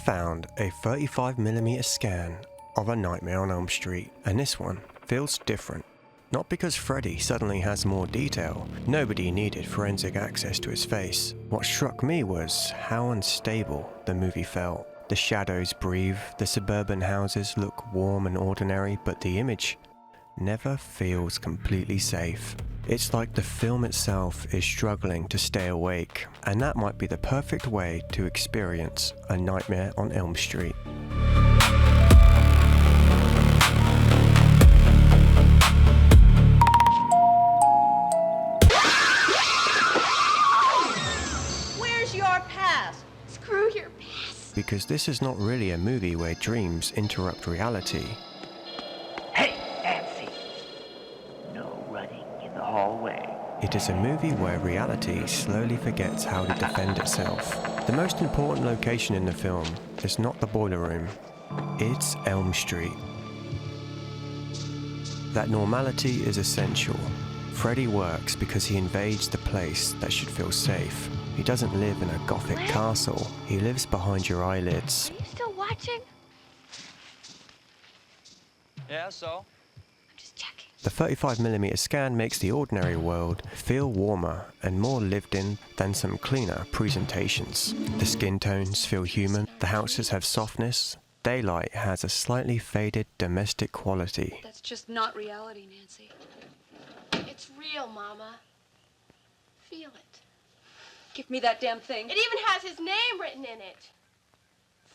found a 35mm scan of A Nightmare on Elm Street, and this one feels different. Not because Freddy suddenly has more detail. Nobody needed forensic access to his face. What struck me was how unstable the movie felt. The shadows breathe, the suburban houses look warm and ordinary, but the image never feels completely safe. It's like the film itself is struggling to stay awake, and that might be the perfect way to experience A Nightmare on Elm Street. Where's your pass? Screw your pass. Because this is not really a movie where dreams interrupt reality. Hey, Nancy! No running in the hallway. It is a movie where reality slowly forgets how to defend itself. The most important location in the film is not the boiler room, it's Elm Street. That normality is essential. Freddy works because he invades the place that should feel safe. He doesn't live in a gothic castle, he lives behind your eyelids. Are you still watching? Yeah, so? I'm just checking. The 35mm scan makes the ordinary world feel warmer and more lived in than some cleaner presentations. The skin tones feel human, the houses have softness, daylight has a slightly faded domestic quality. That's just not reality, Nancy. It's real, Mama. Feel it. Give me that damn thing. It even has his name written in it.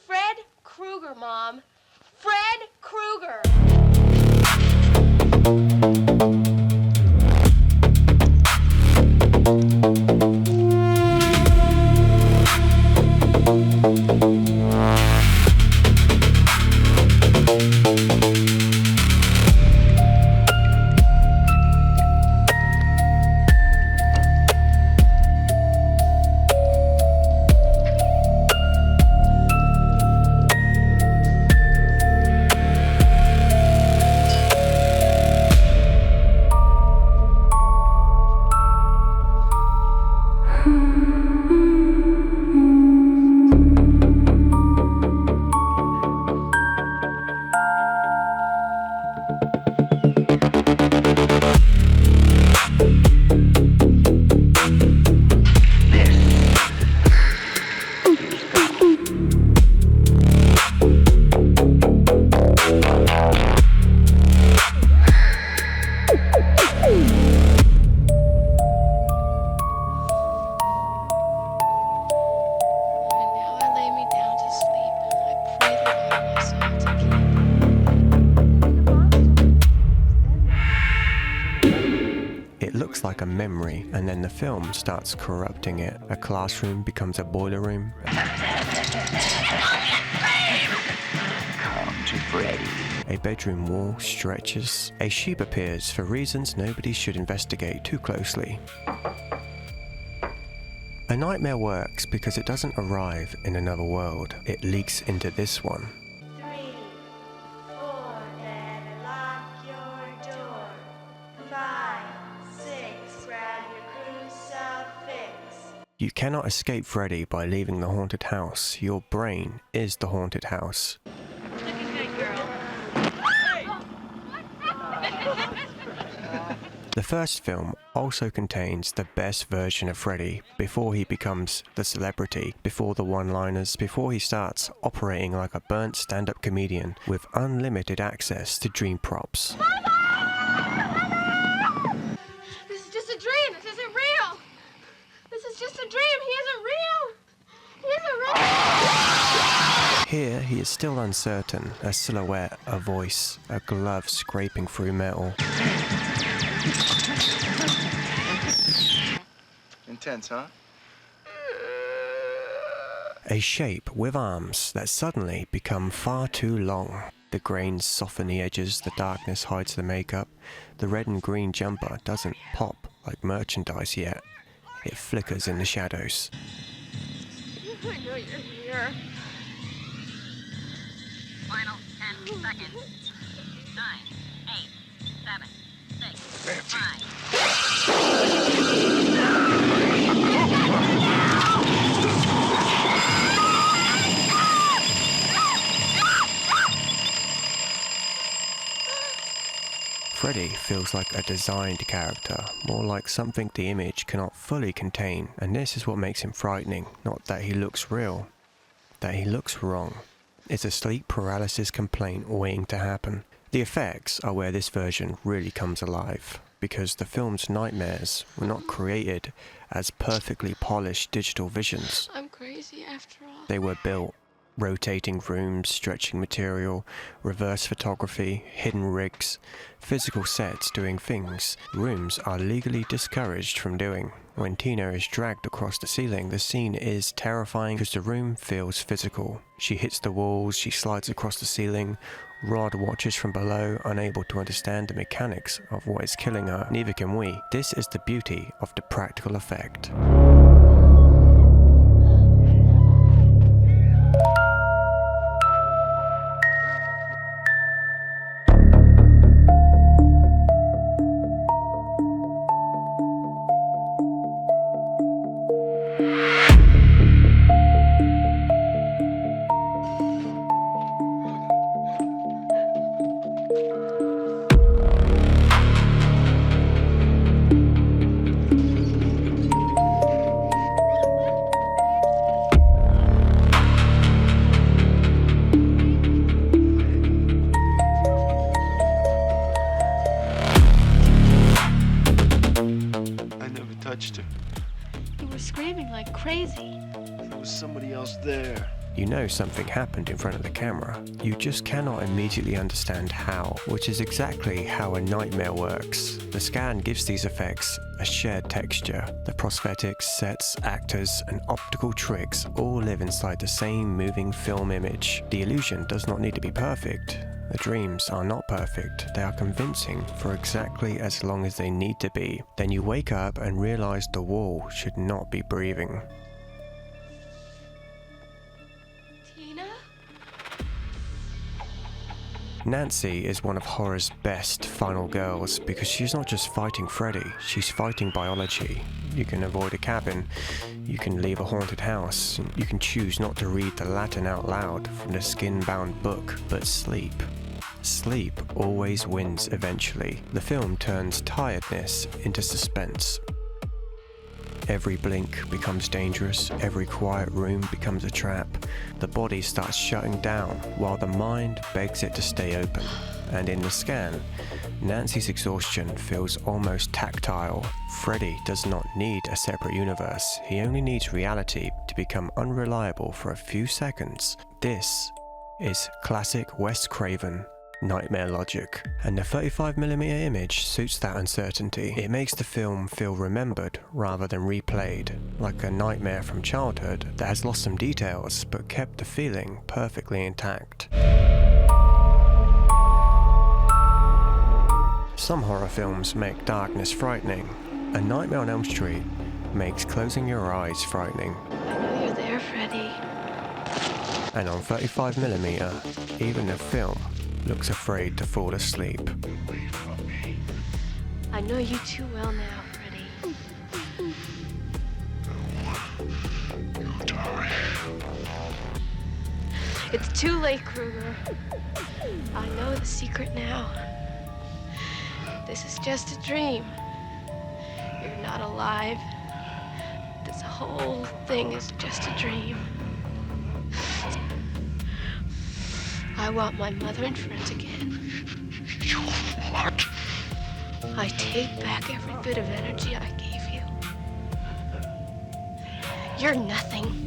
Fred Krueger, Mom. Fred Krueger. Like a memory, and then the film starts corrupting it. A classroom becomes a boiler room. Come to Freddy. A bedroom wall stretches. A sheep appears for reasons nobody should investigate too closely. A nightmare works because it doesn't arrive in another world. It leaks into this one. 3, 4, then lock your door. 5, 6, grab your crucifix. You cannot escape Freddy by leaving the haunted house. Your brain is the haunted house. Looking good, girl. The first film also contains the best version of Freddy before he becomes the celebrity, before the one-liners, before he starts operating like a burnt stand-up comedian with unlimited access to dream props. This is just a dream. This isn't real. This is just a dream. He isn't real. He isn't real. Here he is still uncertain, a silhouette, a voice, a glove scraping through metal. Intense, huh? A shape with arms that suddenly become far too long. The grains soften the edges, the darkness hides the makeup. The red and green jumper doesn't pop like merchandise yet. It flickers in the shadows. I know you're here. Final 10 seconds. 9, 8, 7, 6, 5. Freddy feels like a designed character, more like something the image cannot fully contain, and this is what makes him frightening, not that he looks real, that he looks wrong. It's a sleep paralysis complaint waiting to happen. The effects are where this version really comes alive, because the film's nightmares were not created as perfectly polished digital visions. I'm crazy after all. They were built. Rotating rooms, stretching material, reverse photography, hidden rigs, physical sets doing things rooms are legally discouraged from doing. When Tina is dragged across the ceiling, the scene is terrifying because the room feels physical. She hits the walls, she slides across the ceiling. Rod watches from below, unable to understand the mechanics of what is killing her. Neither can we. This is the beauty of the practical effect. Touched her. You were screaming like crazy. There was somebody else there. You know something happened in front of the camera. You just cannot immediately understand how, which is exactly how a nightmare works. The scan gives these effects a shared texture. The prosthetics, sets, actors, and optical tricks all live inside the same moving film image. The illusion does not need to be perfect. The dreams are not perfect, they are convincing for exactly as long as they need to be. Then you wake up and realize the wall should not be breathing. Tina? Nancy is one of horror's best final girls because she's not just fighting Freddy, she's fighting biology. You can avoid a cabin, you can leave a haunted house, you can choose not to read the Latin out loud from the skin-bound book, but sleep. Sleep always wins eventually. The film turns tiredness into suspense. Every blink becomes dangerous, every quiet room becomes a trap. The body starts shutting down while the mind begs it to stay open. And in the scan, Nancy's exhaustion feels almost tactile. Freddy does not need a separate universe, he only needs reality to become unreliable for a few seconds. This is classic Wes Craven nightmare logic, and the 35mm image suits that uncertainty. It makes the film feel remembered rather than replayed, like a nightmare from childhood that has lost some details but kept the feeling perfectly intact. Some horror films make darkness frightening. A Nightmare on Elm Street makes closing your eyes frightening. I know you're there, Freddy. And on 35mm, even the film looks afraid to fall asleep. I know you too well now, Freddy. It's too late, Krueger. I know the secret now. This is just a dream. You're not alive. This whole thing is just a dream. I want my mother and friends again. You what? I take back every bit of energy I gave you. You're nothing.